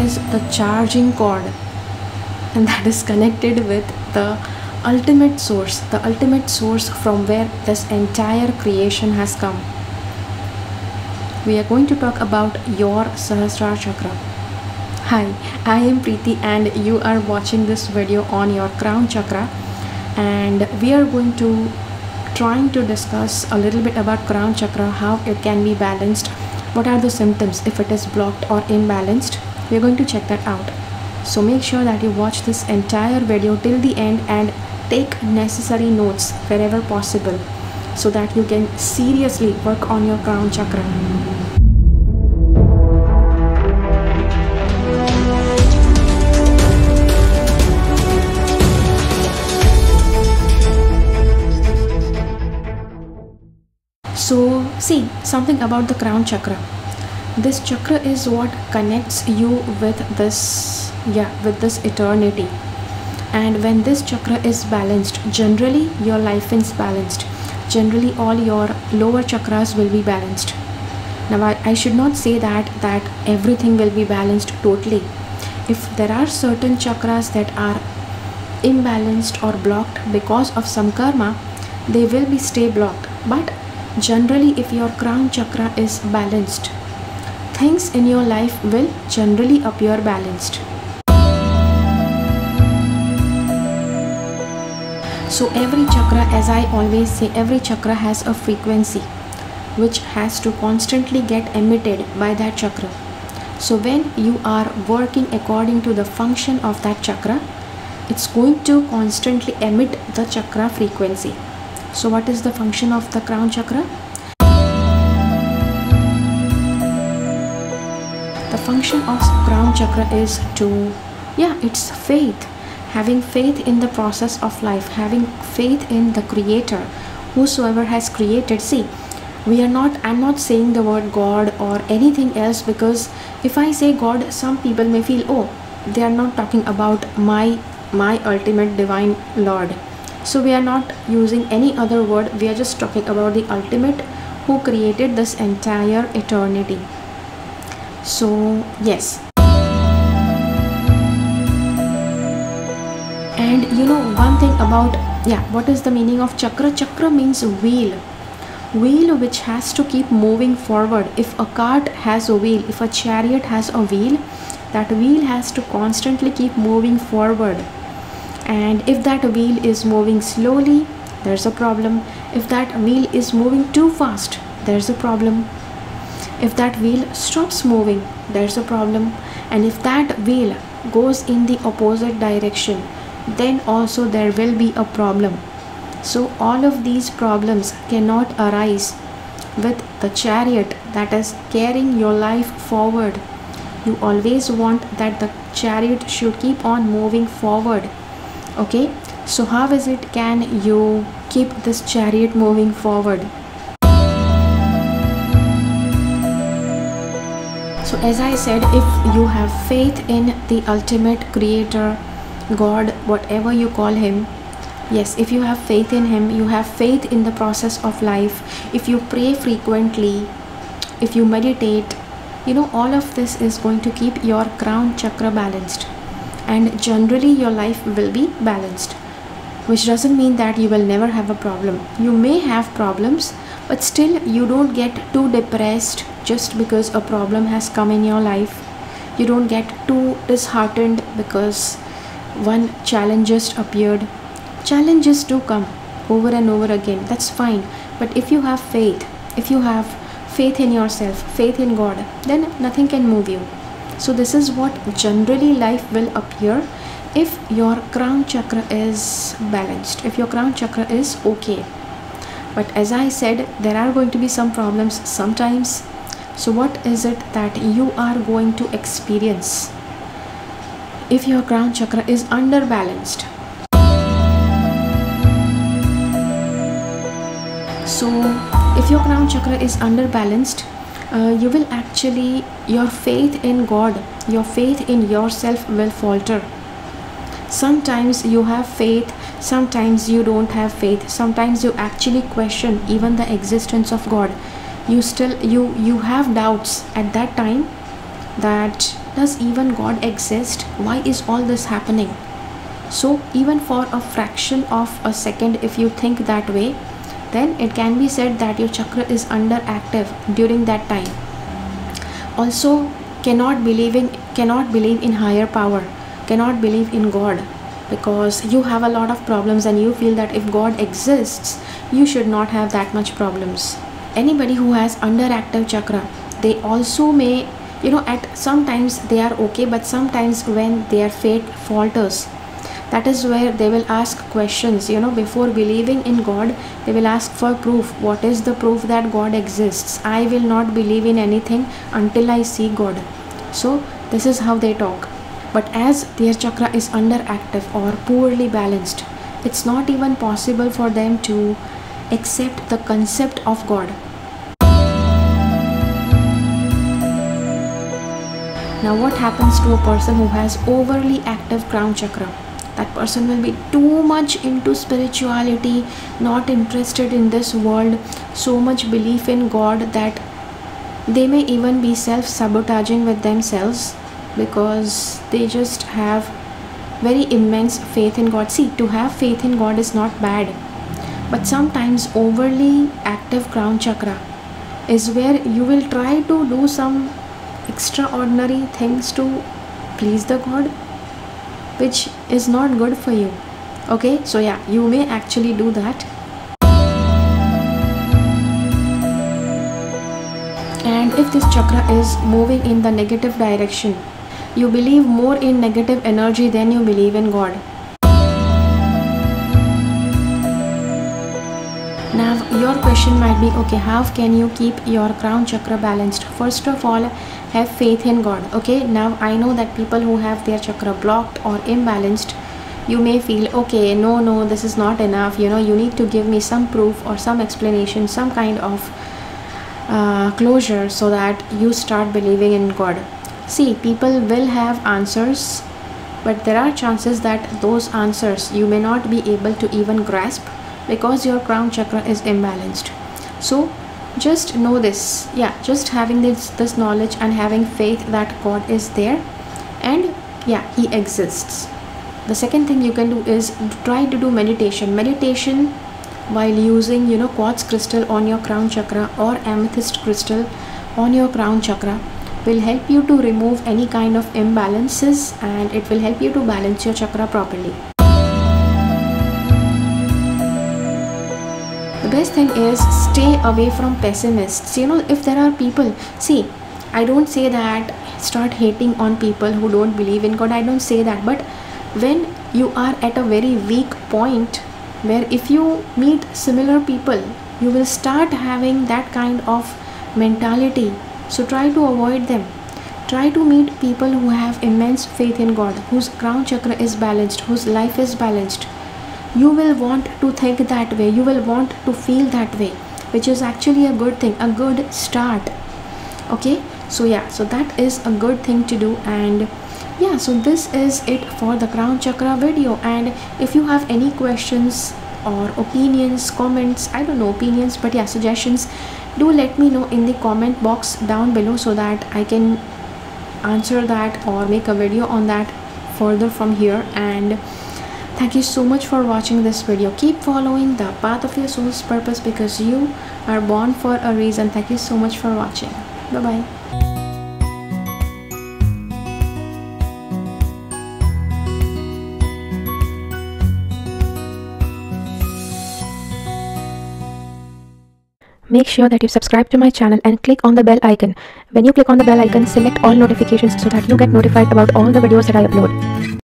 is the charging cord, and that is connected with the ultimate source from where this entire creation has come. We are going to talk about your Sahasrara chakra. Hi, I am Preeti and you are watching this video on your crown chakra, and we are going to trying to discuss a little bit about crown chakra, how it can be balanced, what are the symptoms if it is blocked or imbalanced. We are going to check that out. So make sure that you watch this entire video till the end and take necessary notes wherever possible so that you can seriously work on your crown chakra. So see something about the crown chakra. This chakra is what connects you with this eternity. And when this chakra is balanced, generally your life is balanced. Generally all your lower chakras will be balanced. Now I should not say that everything will be balanced totally. If there are certain chakras that are imbalanced or blocked because of some karma, they will be stay blocked. But generally, if your crown chakra is balanced, things in your life will generally appear balanced. So every chakra, as I always say, every chakra has a frequency which has to constantly get emitted by that chakra. So when you are working according to the function of that chakra, it's going to constantly emit the chakra frequency. So what is the function of the crown chakra? The function of crown chakra is to, it's faith. Having faith in the process of life, having faith in the creator, whosoever has created. See, I'm not saying the word God or anything else, because if I say God, some people may feel, oh, they are not talking about my ultimate divine Lord. So we are not using any other word, we are just talking about the ultimate who created this entire eternity. So yes. And you know one thing about, what is the meaning of chakra? Chakra means wheel which has to keep moving forward. If a cart has a wheel, if a chariot has a wheel, that wheel has to constantly keep moving forward. And if that wheel is moving slowly, there's a problem. If that wheel is moving too fast, there's a problem. If that wheel stops moving, there's a problem. And if that wheel goes in the opposite direction, then also there will be a problem. So all of these problems cannot arise with the chariot that is carrying your life forward. You always want that the chariot should keep on moving forward. Okay, so how is it can you keep this chariot moving forward? So as I said, if you have faith in the ultimate creator, God, whatever you call him, yes, if you have faith in him, you have faith in the process of life, if you pray frequently, if you meditate, all of this is going to keep your crown chakra balanced. And generally your life will be balanced, which doesn't mean that you will never have a problem. You may have problems, but still you don't get too depressed just because a problem has come in your life. You don't get too disheartened because one challenge just appeared. Challenges do come over and over again, that's fine. But if you have faith, if you have faith in yourself, faith in God, then nothing can move you. So this is what generally life will appear if your crown chakra is balanced, if your crown chakra is okay. But as I said, there are going to be some problems sometimes. So what is it that you are going to experience if your crown chakra is underbalanced? So if your crown chakra is underbalanced, you will actually, your faith in God, your faith in yourself will falter. Sometimes you have faith, sometimes you don't have faith, sometimes you actually question even the existence of God. You have doubts at that time. that does even God exist? Why is all this happening? So even for a fraction of a second, if you think that way, then it can be said that your chakra is underactive during that time. Also, cannot believe in higher power, cannot believe in God, because you have a lot of problems and you feel that if God exists, you should not have that much problems. Anybody who has underactive chakra, they also may, at sometimes they are okay, but sometimes when their faith falters, that is where they will ask questions. Before believing in God, they will ask for proof. What is the proof that God exists? I will not believe in anything until I see God. So this is how they talk. But as their chakra is underactive or poorly balanced, it's not even possible for them to accept the concept of God. Now what happens to a person who has overly active crown chakra? That person will be too much into spirituality, not interested in this world, so much belief in God that they may even be self-sabotaging with themselves, because they just have very immense faith in God. See, to have faith in God is not bad, but sometimes overly active crown chakra is where you will try to do some extraordinary things to please the God, which is not good for you. Okay, so yeah, you may actually do that. And if this chakra is moving in the negative direction, you believe more in negative energy than you believe in God. Now your question might be, okay, how can you keep your crown chakra balanced? First of all, have faith in God. Okay, now I know that people who have their chakra blocked or imbalanced, you may feel, okay, no, this is not enough, you need to give me some proof or some explanation, some kind of closure, so that you start believing in God. See, people will have answers, but there are chances that those answers you may not be able to even grasp, because your crown chakra is imbalanced. So just know this. Yeah, just having this knowledge and having faith that God is there, and yeah, He exists. The second thing you can do is try to do meditation while using quartz crystal on your crown chakra or amethyst crystal on your crown chakra will help you to remove any kind of imbalances, and it will help you to balance your chakra properly. The best thing is stay away from pessimists. If there are people, see, I don't say that start hating on people who don't believe in God, I don't say that, but when you are at a very weak point where if you meet similar people, you will start having that kind of mentality. So try to avoid them. Try to meet people who have immense faith in God, whose crown chakra is balanced, whose life is balanced. You will want to think that way, you will want to feel that way, which is actually a good thing, a good start. Okay, so yeah, so that is a good thing to do. And yeah, so this is it for the crown chakra video. And if you have any questions or opinions, comments, I don't know opinions, but yeah, suggestions, do let me know in the comment box down below, so that I can answer that or make a video on that further from here. And thank you so much for watching this video. Keep following the path of your soul's purpose, because you are born for a reason. Thank you so much for watching. Bye bye. Make sure that you subscribe to my channel and click on the bell icon. When you click on the bell icon, select all notifications so that you get notified about all the videos that I upload.